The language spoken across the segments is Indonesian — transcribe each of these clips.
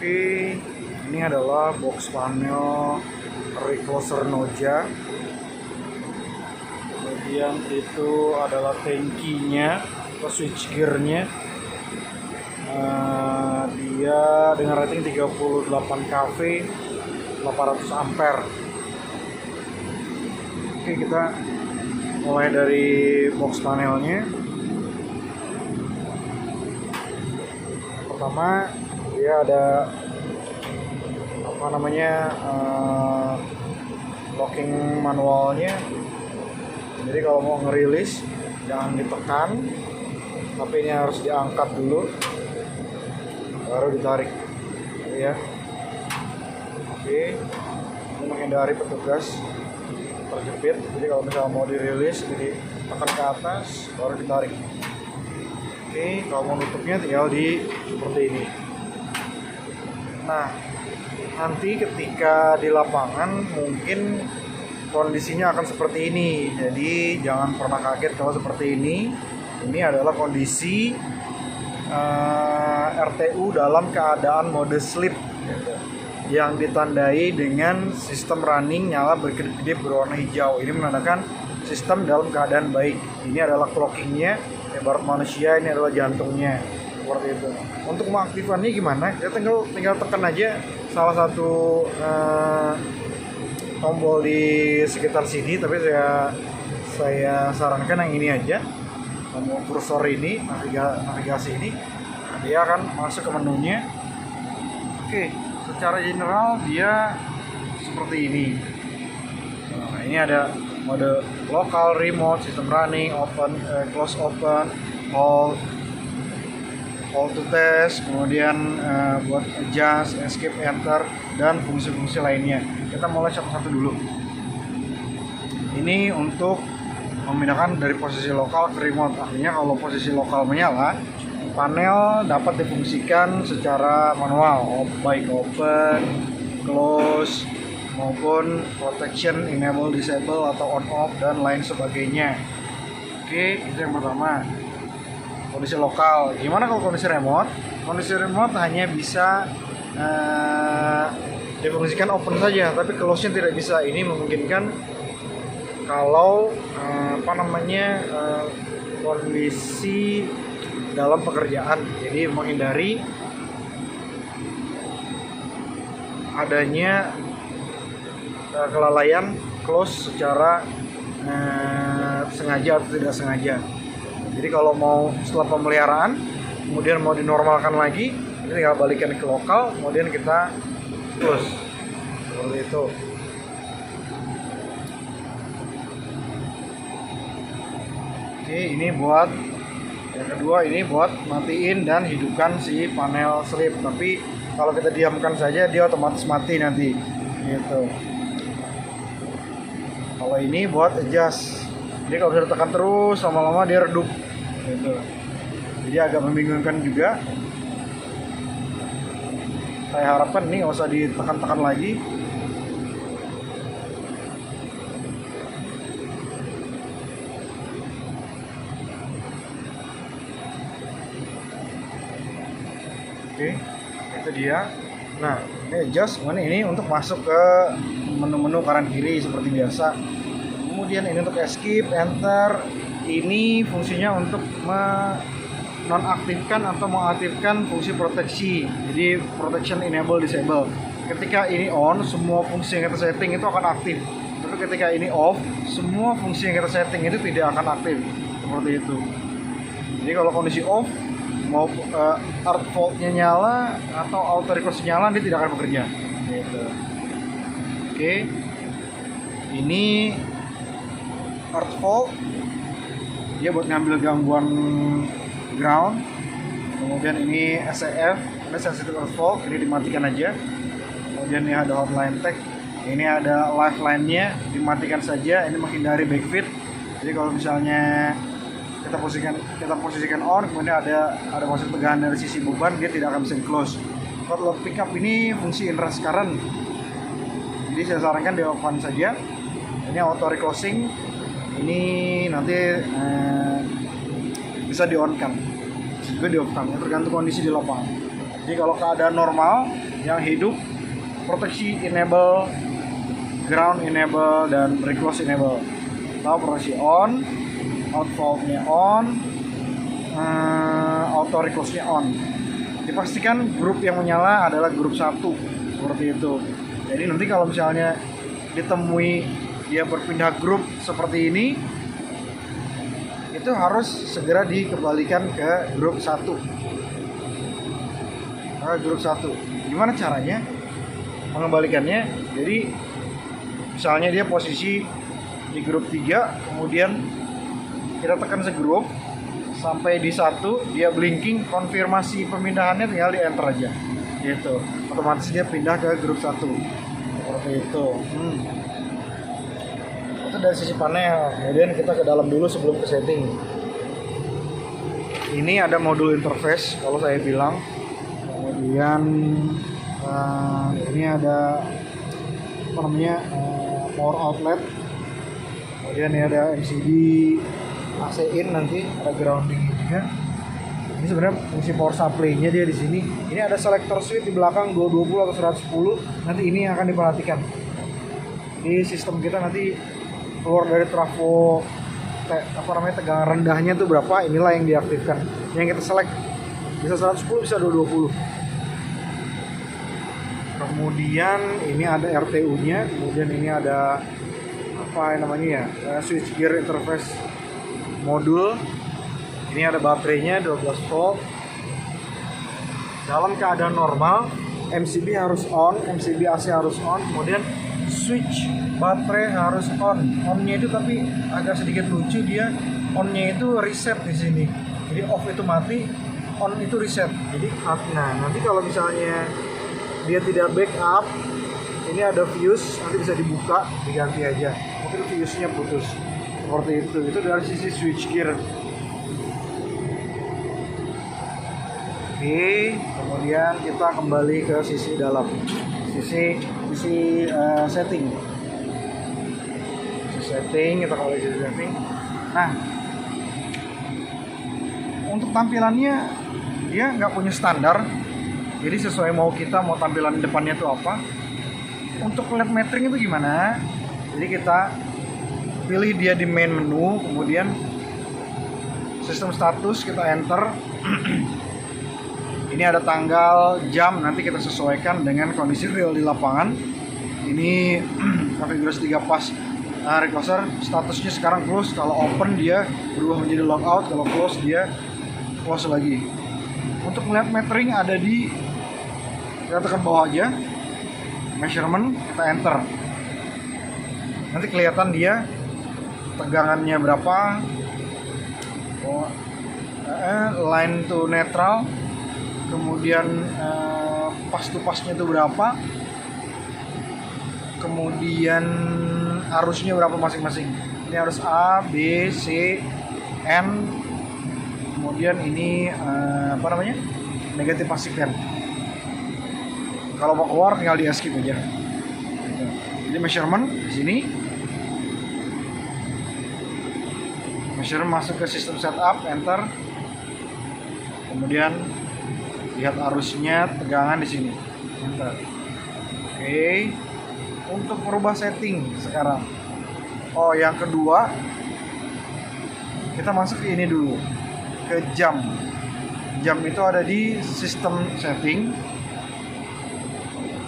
Oke, ini adalah box panel recloser Noja. Kemudian itu adalah tangkinya atau switch gearnya. Dia dengan rating 38 kV 800 ampere. Oke, kita mulai dari box panelnya. Pertama, dia ada locking manualnya. Jadi kalau mau ngerilis jangan ditekan, tapi ini harus diangkat dulu baru ditarik ya. Oke, ini menghindari petugas terjepit. Jadi kalau misalnya mau dirilis, jadi tekan ke atas baru ditarik. Oke, kalau mau nutupnya tinggal di seperti ini. Nah, nanti ketika di lapangan mungkin kondisinya akan seperti ini. Jadi jangan pernah kaget kalau seperti ini. Ini adalah kondisi RTU dalam keadaan mode sleep, yang ditandai dengan sistem running nyala berkedip-kedip berwarna hijau. Ini menandakan sistem dalam keadaan baik. Ini adalah clockingnya, ibarat manusia ini adalah jantungnya, seperti itu. Untuk mengaktifkannya gimana? Kita tinggal tekan aja salah satu tombol di sekitar sini, tapi saya sarankan yang ini aja, tombol kursor ini, navigasi ini. Dia akan masuk ke menunya. Oke, secara general dia seperti ini. Nah, ini ada mode lokal, remote, sistem running, open, close open, hold to test, kemudian buat adjust, escape, enter, dan fungsi-fungsi lainnya. Kita mulai satu-satu dulu. Ini untuk memindahkan dari posisi lokal ke remote. Artinya kalau posisi lokal menyala, panel dapat difungsikan secara manual, baik open, close, maupun protection, enable, disable, atau on off, dan lain sebagainya. Oke, itu yang pertama. Kondisi lokal. Gimana kalau kondisi remote? Kondisi remote hanya bisa difungsikan open saja, tapi close-nya tidak bisa. Ini memungkinkan kalau kondisi dalam pekerjaan. Jadi menghindari adanya kelalaian close secara sengaja atau tidak sengaja. Jadi kalau mau setelah pemeliharaan kemudian mau dinormalkan lagi, ini tinggal balikan ke lokal, kemudian kita close seperti itu. Oke, ini buat yang kedua, ini buat matiin dan hidupkan si panel sleep. Tapi kalau kita diamkan saja dia otomatis mati nanti gitu. Kalau ini buat adjust. Jadi kalau bisa ditekan terus lama-lama dia redup gitu. Jadi agak membingungkan juga. Saya harapkan ini nggak usah ditekan-tekan lagi. Oke, itu dia. Nah, ini adjust. Ini untuk masuk ke menu-menu kanan kiri seperti biasa. Kemudian ini untuk escape, enter. Ini fungsinya untuk menonaktifkan atau mengaktifkan fungsi proteksi. Jadi protection, enable, disable. Ketika ini on, semua fungsi yang kita setting itu akan aktif. Tapi ketika ini off, semua fungsi yang kita setting itu tidak akan aktif. Seperti itu. Jadi kalau kondisi off, mau art fault-nya nyala atau auto reverse nyala, dia tidak akan bekerja gitu. Oke, ini art fault, dia buat ngambil gangguan ground. Kemudian ini SEF, ini sensitive earth fault, ini dimatikan aja. Kemudian ini ada hotline tag, ini ada lifeline-nya, dimatikan saja. Ini menghindari backfeed. Jadi kalau misalnya kita posisikan on, kemudian ada masuk tegangan dari sisi beban, dia tidak akan bisa close. Kalau pickup ini fungsi inrush current, jadi saya sarankan di off saja. Ini auto reclosing, ini nanti bisa di on kan, bisa juga di off kan, tergantung kondisi di lapangan. Jadi kalau keadaan normal yang hidup, proteksi enable, ground enable, dan reclose enable. Tahu proteksi on, out valve-nya on, auto reclose-nya on. Dipastikan grup yang menyala adalah grup 1, seperti itu. Jadi nanti kalau misalnya ditemui dia berpindah grup seperti ini, itu harus segera dikembalikan ke grup 1. Grup 1. Gimana caranya mengembalikannya? Jadi misalnya dia posisi di grup 3, kemudian kita tekan segrup sampai di 1, dia blinking, konfirmasi pemindahannya tinggal di enter aja gitu, otomatis dia pindah ke grup 1 seperti itu. Itu dari sisi panel. Kemudian kita ke dalam dulu sebelum ke setting. Ini ada modul interface kalau saya bilang. Kemudian ini ada apa namanya, power outlet. Kemudian ini ada MCB AC in, nanti ada grounding juga. Ini sebenarnya fungsi power supply-nya dia di sini. Ini ada selector switch di belakang 220 atau 110. Nanti ini yang akan diperhatikan. Di sistem kita nanti keluar dari trafo tegangan rendahnya itu berapa, inilah yang diaktifkan. Yang kita select bisa 110, bisa 220. Kemudian ini ada RTU-nya, kemudian ini ada apa yang namanya ya, switch gear interface modul. Ini ada baterainya 12 volt. Dalam keadaan normal MCB harus on, MCB AC harus on, kemudian switch baterai harus on. On-nya itu tapi agak sedikit lucu, dia on-nya itu reset di sini. Jadi off itu mati, on itu reset. Jadi nah nanti kalau misalnya dia tidak backup, ini ada fuse, nanti bisa dibuka, diganti aja. Mungkin fuse-nya putus. Seperti itu. Itu dari sisi switch gear. Oke, kemudian kita kembali ke sisi dalam, sisi setting. Sisi setting, kita kembali ke sisi setting. Nah, untuk tampilannya dia nggak punya standar, jadi sesuai mau kita mau tampilan depannya itu apa. Untuk LED metering itu gimana? Jadi kita pilih dia di main menu, kemudian sistem status kita enter. Ini ada tanggal, jam, nanti kita sesuaikan dengan kondisi real di lapangan. Ini konfigurasi 3 pas recloser, statusnya sekarang close. Kalau open dia berubah menjadi logout, kalau close dia close lagi. Untuk melihat metering ada di, kita tekan bawah aja, measurement, kita enter. Nanti kelihatan dia tegangannya berapa, line to neutral, kemudian pas to pasnya itu berapa, kemudian arusnya berapa masing-masing. Ini arus A, B, C, N, kemudian ini apa namanya, negatif pastikan. Kalau mau keluar tinggal di escape aja. Jadi measurement di sini, measurement masuk ke sistem setup, enter, kemudian lihat arusnya, tegangan di sini, enter. Oke. Untuk merubah setting sekarang, yang kedua kita masuk ke ini dulu, ke jam. Jam itu ada di sistem setting,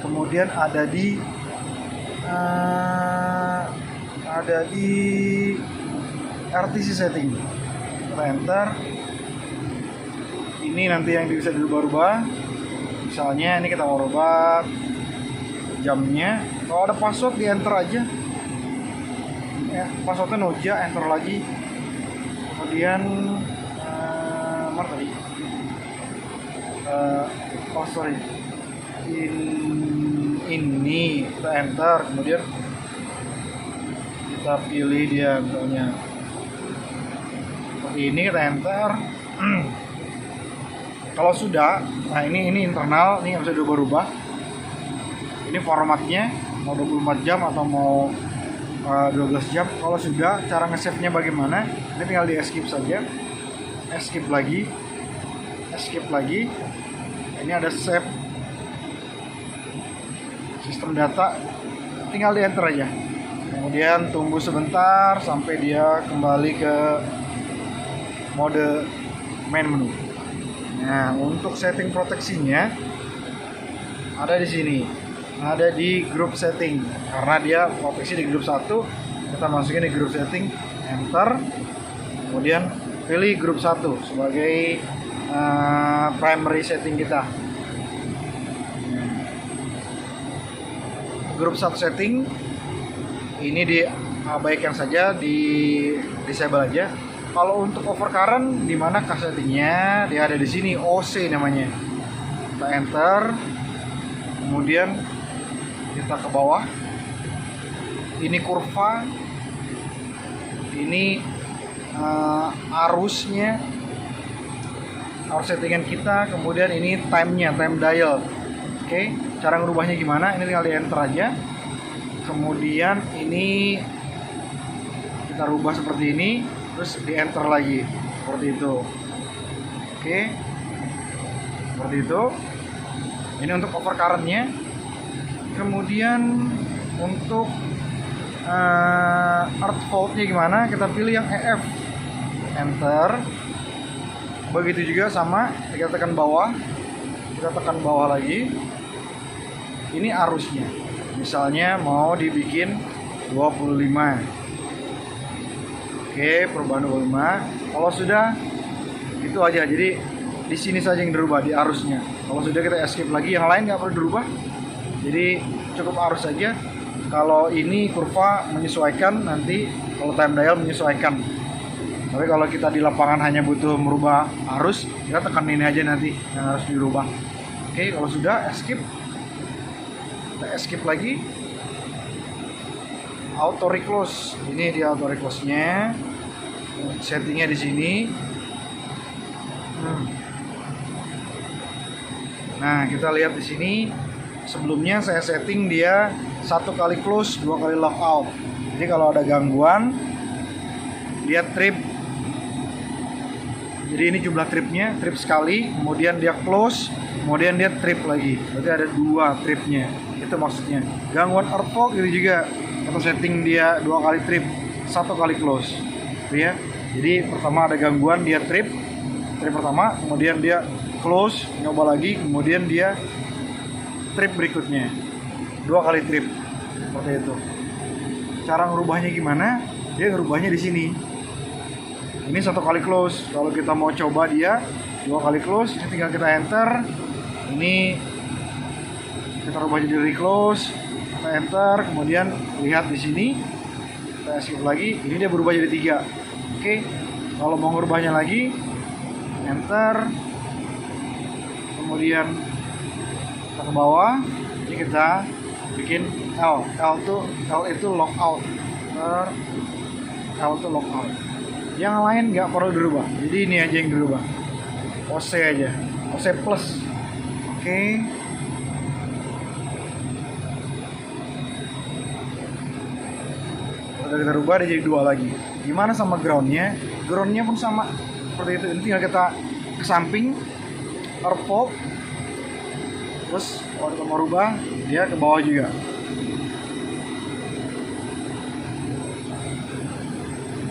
kemudian ada di RTC setting. Kita enter. Ini nanti yang bisa dirubah-rubah. Misalnya ini kita mau rubah jamnya. Kalau ada password di enter aja. Passwordnya Noja, enter lagi. Kemudian mana tadi? Sorry. Ini kita enter, kemudian kita pilih dia misalnya seperti ini, kita enter. Kalau sudah, nah ini internal, ini nggak bisa diubah-ubah. Ini formatnya mau 24 jam atau mau 12 jam. Kalau sudah, cara nge-save-nya bagaimana? Ini tinggal di escape saja. Escape lagi. Ini ada save sistem data, tinggal di enter aja. Kemudian tunggu sebentar sampai dia kembali ke mode main menu. Nah, untuk setting proteksinya ada di sini, ada di group setting. Karena dia proteksi di grup 1, kita masukin di group setting, enter, kemudian pilih grup 1 sebagai primary setting kita. Grup 1 setting ini diabaikan saja, di disable aja. Kalau untuk overcurrent di mana settingnya, dia ada di sini, OC namanya. Kita enter, kemudian kita ke bawah. Ini kurva, ini arusnya, arus settingan kita, kemudian ini time-nya, time dial. Oke, cara ngerubahnya gimana? Ini tinggal di enter aja. Kemudian ini kita rubah seperti ini, terus di enter lagi seperti itu. Oke, seperti itu. Ini untuk overcurrent-nya. Kemudian untuk earth fault-nya gimana? Kita pilih yang EF, enter. Begitu juga sama, kita tekan bawah, kita tekan bawah lagi. Ini arusnya, misalnya mau dibikin 25. Oke, perubahan 25. Kalau sudah, itu aja. Jadi di sini saja yang dirubah, di arusnya. Kalau sudah, kita escape lagi, yang lain nggak perlu dirubah. Jadi cukup arus saja. Kalau ini kurva menyesuaikan, nanti kalau time dial menyesuaikan. Tapi kalau kita di lapangan hanya butuh merubah arus, kita tekan ini aja nanti yang harus dirubah. Oke, kalau sudah, escape. Kita escape lagi. Auto reclose. Ini dia auto reclose-nya. Settingnya di sini. Nah, kita lihat di sini. Sebelumnya saya setting dia 1 kali close, 2 kali lock out. Jadi kalau ada gangguan, dia trip. Jadi ini jumlah tripnya, trip sekali, kemudian dia close, kemudian dia trip lagi. Berarti ada 2 tripnya. Itu maksudnya. Gangguan earth fault gitu juga. Kita setting dia 2 kali trip, 1 kali close. Gitu ya. Jadi pertama ada gangguan, dia trip pertama, kemudian dia close, nyoba lagi, kemudian dia trip berikutnya, 2 kali trip. Seperti itu. Cara ngerubahnya gimana? Dia ngerubahnya di sini. Ini 1 kali close. Kalau kita mau coba dia 2 kali close, ini tinggal kita enter. Ini kita rubah jadi reclose, kita enter, kemudian lihat di sini, kita escape lagi, ini dia berubah jadi 3. Oke, kalau mau ngerubahnya lagi, enter, kemudian kita ke bawah, ini kita bikin L itu lockout, L itu lockout. Yang lain nggak perlu dirubah, jadi ini aja yang dirubah, OC aja, OC plus. Oke. Udah kita rubah, dia jadi 2 lagi. Gimana sama groundnya? Groundnya pun sama seperti itu. Ini tinggal kita ke samping, earth fault, terus kalau kita mau rubah dia ke bawah juga.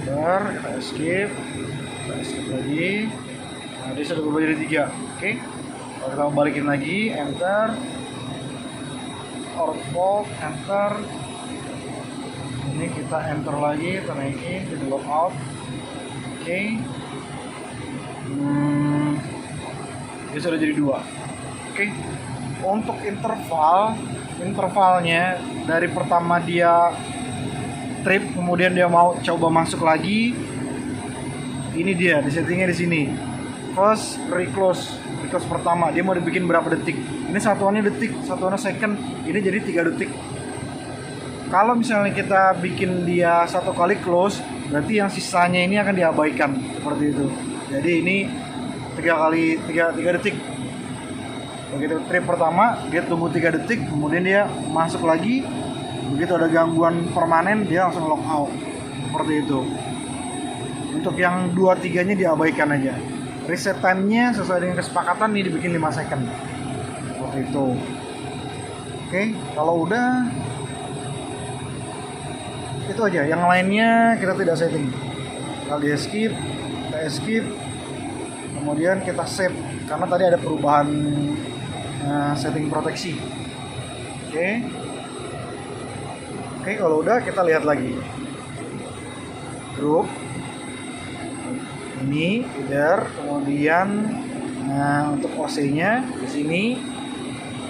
Bentar, kita escape lagi. Nah, dia sudah berubah jadi 3. Oke. Kalau kita mau balikin lagi, enter, earth fault, enter. Ini kita enter lagi, kita naikin, kita lockout. Oke. Dia sudah jadi 2. Oke. Untuk intervalnya dari pertama dia trip, kemudian dia mau coba masuk lagi. Ini dia, di settingnya di sini. First reclose pertama, dia mau dibikin berapa detik? Ini satuannya detik, satuannya second. Ini jadi 3 detik. Kalau misalnya kita bikin dia 1 kali close, berarti yang sisanya ini akan diabaikan seperti itu. Jadi ini 3 detik. Begitu trip pertama, dia tunggu 3 detik, kemudian dia masuk lagi. Begitu ada gangguan permanen, dia langsung lock out. Seperti itu. Untuk yang 2-3-nya diabaikan aja. Reset time-nya sesuai dengan kesepakatan ini dibikin 5 second. Seperti itu. Oke, kalau udah itu aja. Yang lainnya kita tidak setting. Kita di skip, kita skip, kemudian kita save karena tadi ada perubahan setting proteksi. Oke, kalau udah kita lihat lagi. Grup ini header, kemudian untuk OC-nya di sini.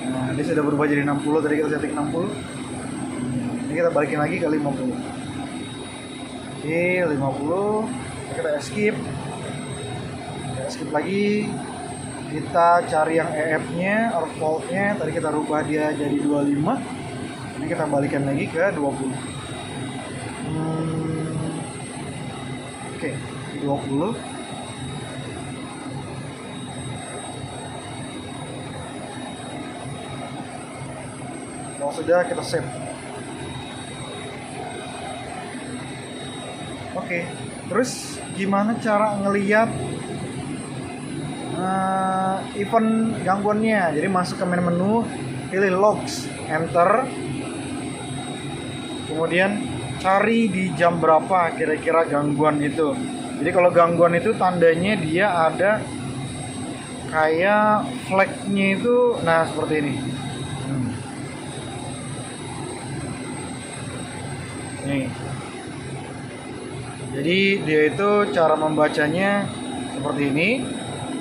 Nah, dia sudah berubah jadi 60, tadi kita setting 60. Ini kita balikin lagi ke 50. Oke, 50. Kita skip. Kita skip lagi. Kita cari yang EF-nya, or fault-nya. Tadi kita rubah dia jadi 25. Ini kita balikan lagi ke 20. Oke, 20. Kalau sudah kita save. Oke, terus gimana cara ngelihat event gangguannya? Jadi masuk ke menu, pilih logs, enter, kemudian cari di jam berapa kira-kira gangguan itu. Jadi kalau gangguan itu tandanya dia ada kayak flagnya itu, nah seperti ini. Nih. Jadi dia itu cara membacanya seperti ini.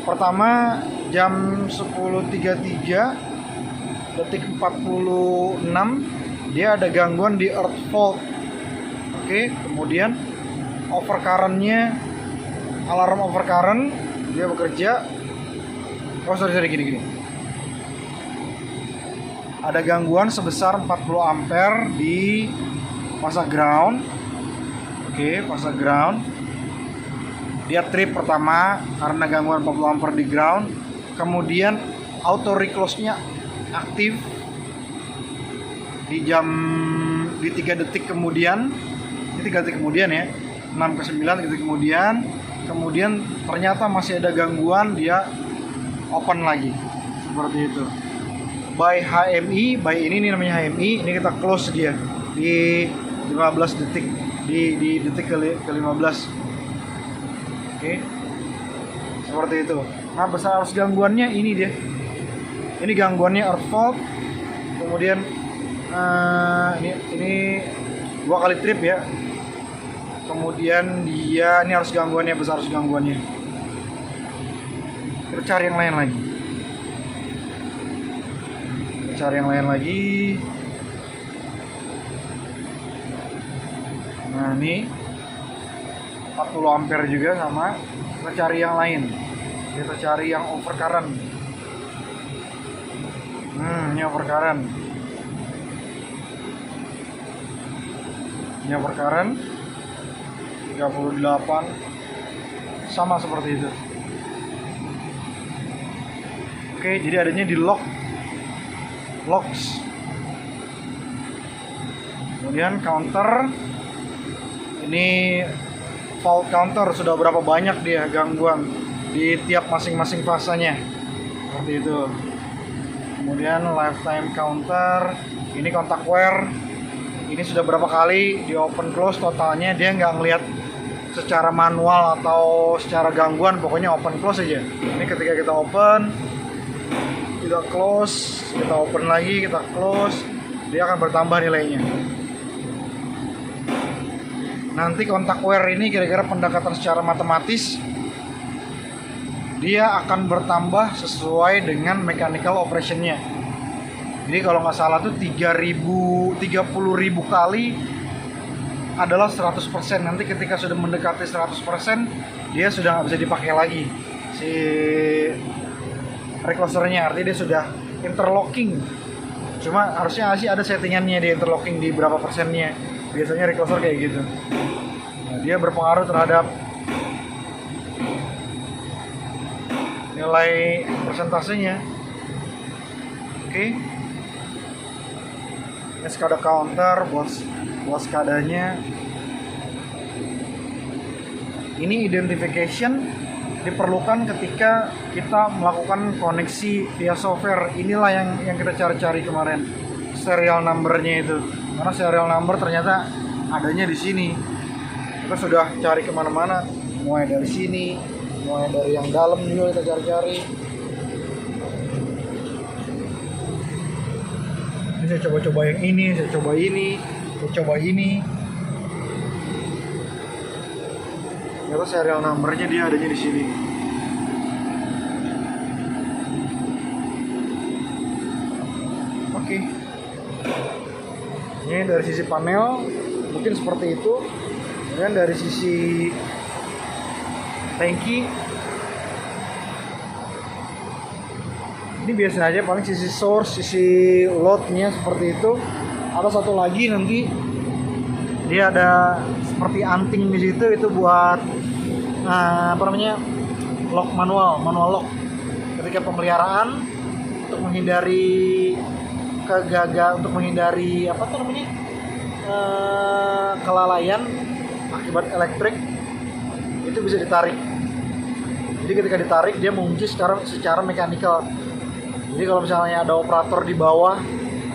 Pertama jam 10.33 detik 46 dia ada gangguan di earth fault. Oke, kemudian overcurrent-nya, alarm overcurrent dia bekerja. Sorry gini. Ada gangguan sebesar 40 ampere di fase ground. Oke, fase ground. Dia trip pertama karena gangguan 40 ampere di ground. Kemudian auto reclose-nya aktif di 3 detik kemudian. Ini 3 detik kemudian ya. 6 ke 9 detik kemudian ternyata masih ada gangguan, dia open lagi. Seperti itu. By HMI, by ini namanya HMI, ini kita close dia di 15 detik, di detik ke 15. Oke. Seperti itu. Nah, besar arus gangguannya ini dia. Ini gangguannya earth fault. Kemudian ini 2 kali trip ya. Kemudian dia ini harus gangguannya, besar harus gangguannya. Kita cari yang lain lagi. Nah ini 40 ampere juga sama. Kita cari yang lain. Kita cari yang overcurrent. Ini overcurrent. Ini overcurrent 38, sama seperti itu. Oke, jadi adanya di logs. Kemudian counter, ini fault counter, sudah berapa banyak dia gangguan di tiap masing-masing fasenya, seperti itu. Kemudian lifetime counter, ini contact wear, ini sudah berapa kali di open close, totalnya dia nggak ngelihat secara manual atau secara gangguan, pokoknya open close aja. Ini ketika kita open, kita close, kita open lagi, kita close, dia akan bertambah nilainya. Nanti kontak wear ini kira-kira pendekatan secara matematis, dia akan bertambah sesuai dengan mechanical operation-nya. Jadi kalau nggak salah tuh 30.000 kali adalah 100%. Nanti ketika sudah mendekati 100%, dia sudah nggak bisa dipakai lagi si reclosernya, artinya dia sudah interlocking. Cuma harusnya sih ada settingannya di interlocking di berapa persennya. Biasanya recloser kayak gitu. Nah, dia berpengaruh terhadap nilai persentasenya. Oke. Ini SCADA counter buat SCADA-nya. Ini identification diperlukan ketika kita melakukan koneksi via software. Inilah yang kita cari-cari kemarin. serial numbernya itu, karena serial number ternyata adanya di sini. Kita sudah cari kemana-mana, mulai dari sini, mulai dari yang dalam juga kita cari-cari. Ini saya coba-coba yang ini, saya coba ini, saya coba ini. Ternyata serial numbernya dia adanya di sini. Oke. Ini dari sisi panel mungkin seperti itu. Dan dari sisi tangki ini biasa aja, paling sisi source, sisi loadnya seperti itu. Ada satu lagi nanti dia ada seperti anting di situ, itu buat lock manual lock ketika pemeliharaan, untuk menghindari untuk menghindari kelalaian akibat elektrik, itu bisa ditarik. Jadi ketika ditarik dia mengunci secara mekanikal. Jadi kalau misalnya ada operator di bawah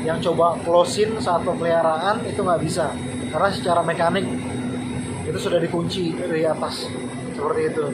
yang coba close-in saat pemeliharaan, itu nggak bisa, karena secara mekanik itu sudah dikunci dari atas seperti itu.